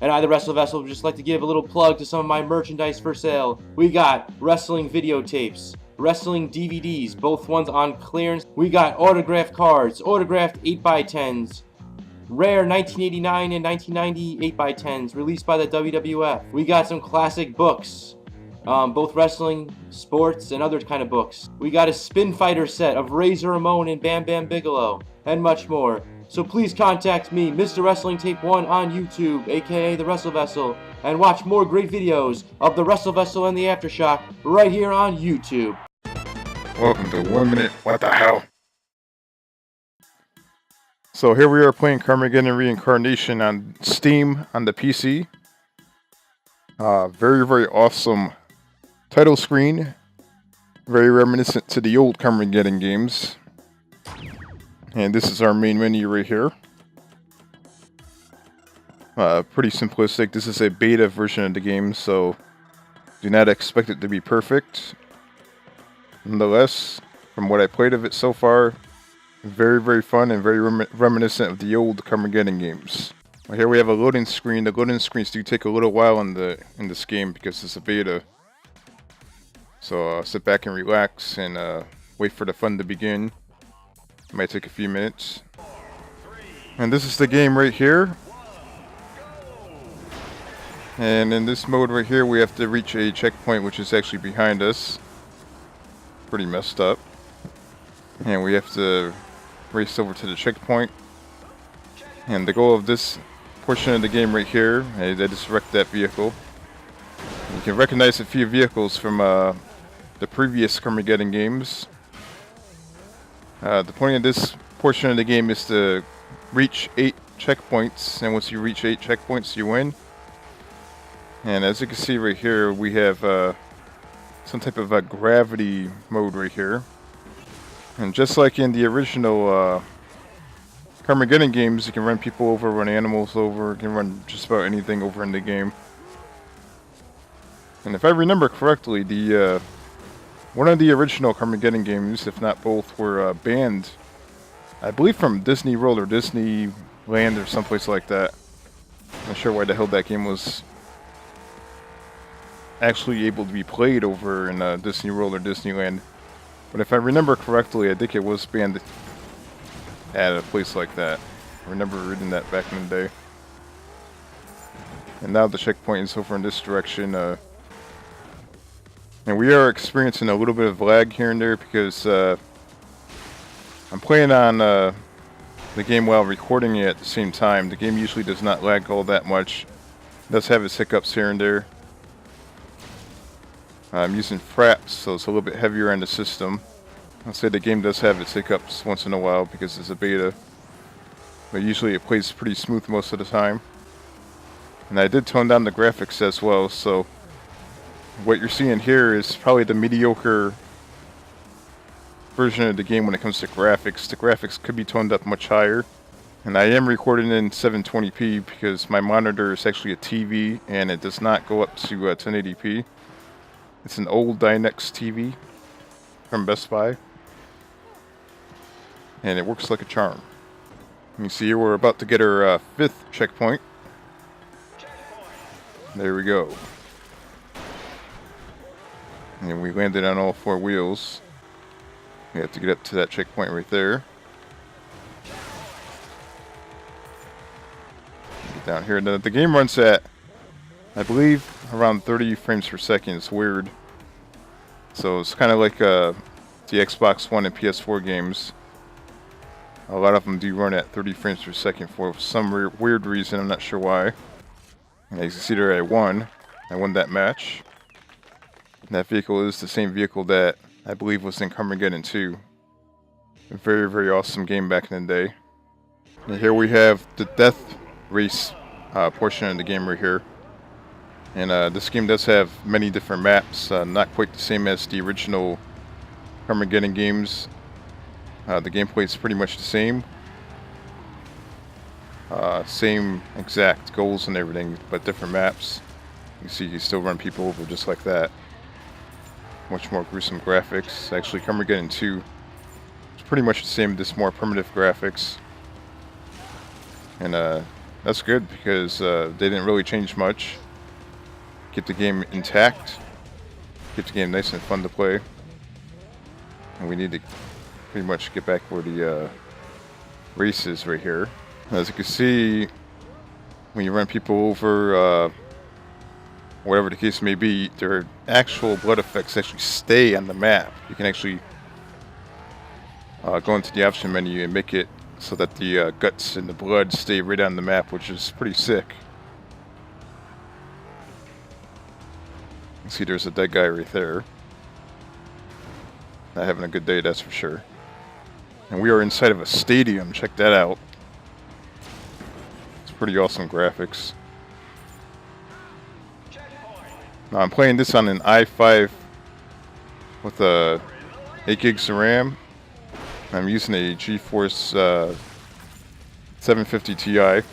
And I, the Wrestle Vessel, would just like to give a little plug to some of my merchandise for sale. We got wrestling videotapes, wrestling DVDs, both ones on clearance. We got autographed cards, autographed 8x10s, rare 1989 and 1990 8x10s released by the WWF. We got some classic books, both wrestling, sports, and other kind of books. We got a Spin Fighter set of Razor Ramon and Bam Bam Bigelow, and much more. So please contact me, Mr. Wrestling Tape 1 on YouTube, aka The Wrestle Vessel, and watch more great videos of The Wrestle Vessel and The Aftershock right here on YouTube. Welcome to 1 Minute What the Hell. So here we are playing Carmageddon Reincarnation on Steam on the PC. Very, very awesome title screen. Very reminiscent to the old Carmageddon games. And this is our main menu right here. Pretty simplistic. This is a beta version of the game, so do not expect it to be perfect. Nonetheless, from what I played of it so far, very, very fun and very reminiscent of the old Carmageddon games. Well, here we have a loading screen. The loading screens do take a little while in this game because it's a beta. So sit back and relax and wait for the fun to begin. It might take a few minutes. And this is the game right here. And in this mode right here, we have to reach a checkpoint which is actually behind us. Pretty messed up. And we have to race over to the checkpoint. And the goal of this portion of the game right here, I just wrecked that vehicle. You can recognize a few vehicles from the previous Carmageddon games. The point of this portion of the game is to reach 8 checkpoints, and once you reach 8 checkpoints, you win. And as you can see right here, we have some type of a gravity mode right here. And just like in the original Carmageddon games, you can run people over, run animals over, you can run just about anything over in the game. And if I remember correctly, the one of the original Carmageddon games, if not both, were banned, I believe from Disney World or Disneyland or someplace like that. I'm not sure why the hell that game was actually able to be played over in Disney World or Disneyland. But if I remember correctly, I think it was banned at a place like that. I remember reading that back in the day. And now the checkpoint is over in this direction. And we are experiencing a little bit of lag here and there because I'm playing on the game while recording it at the same time. The game usually does not lag all that much. It does have its hiccups here and there. I'm using fraps, so it's a little bit heavier on the system. I'll say the game does have its hiccups once in a while because it's a beta. But usually it plays pretty smooth most of the time. And I did tone down the graphics as well, so what you're seeing here is probably the mediocre version of the game when it comes to graphics. The graphics could be toned up much higher. And I am recording in 720p because my monitor is actually a TV and it does not go up to 1080p. It's an old Dynex TV from Best Buy. And it works like a charm. You see here we're about to get our 5th checkpoint. There we go. And we landed on all 4 wheels. We have to get up to that checkpoint right there. Get down here. Now, the game runs at, I believe, around 30 frames per second. It's weird. So it's kind of like the Xbox One and PS4 games. A lot of them do run at 30 frames per second for some weird reason. I'm not sure why. And as you see there, I won that match. That vehicle is the same vehicle that I believe was in Carmageddon 2. A very, very awesome game back in the day. And here we have the death race portion of the game right here. And this game does have many different maps, not quite the same as the original Carmageddon games. The gameplay is pretty much the same. Same exact goals and everything, but different maps. You see you still run people over just like that. Much more gruesome graphics. Actually, Carmageddon 2 is pretty much the same, just more primitive graphics. And that's good because they didn't really change much. Keep the game intact. Keep the game nice and fun to play. And we need to pretty much get back where the race is right here. As you can see, when you run people over, whatever the case may be, their actual blood effects actually stay on the map. You can actually go into the option menu and make it so that the guts and the blood stay right on the map, which is pretty sick. You can see there's a dead guy right there. Not having a good day, that's for sure. And we are inside of a stadium. Check that out. It's pretty awesome graphics. Now I'm playing this on an i5 with 8 gigs of RAM. I'm using a GeForce 750 Ti,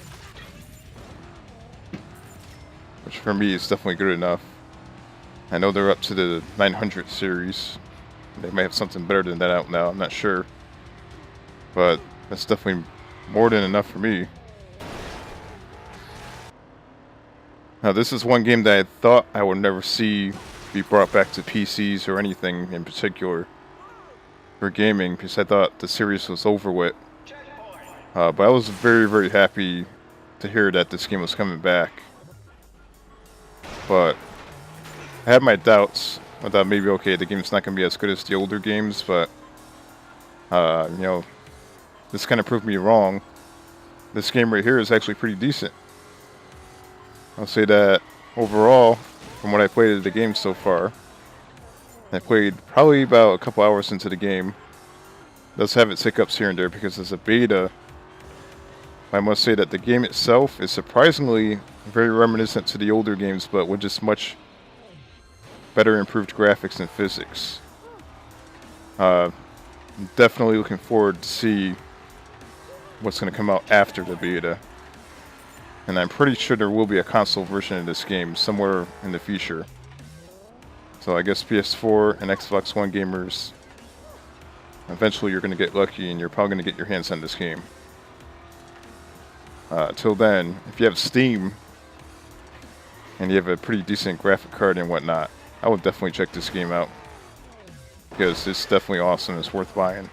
which for me is definitely good enough. I know they're up to the 900 series. They may have something better than that out now, I'm not sure. But that's definitely more than enough for me. Now this is one game that I thought I would never see be brought back to PCs or anything in particular for gaming, because I thought the series was over with. But I was very, very happy to hear that this game was coming back. But I had my doubts. I thought maybe, okay, the game's not going to be as good as the older games, but, you know, this kind of proved me wrong. This game right here is actually pretty decent. I'll say that overall, from what I played of the game so far, I played probably about a couple hours into the game. It does have its hiccups here and there because it's a beta. I must say that the game itself is surprisingly very reminiscent to the older games, but with just much better improved graphics and physics. Definitely looking forward to see what's going to come out after the beta. And I'm pretty sure there will be a console version of this game somewhere in the future. So I guess PS4 and Xbox One gamers, eventually you're going to get lucky and you're probably going to get your hands on this game. Till then, if you have Steam and you have a pretty decent graphic card and whatnot, I would definitely check this game out, because it's definitely awesome. It's worth buying.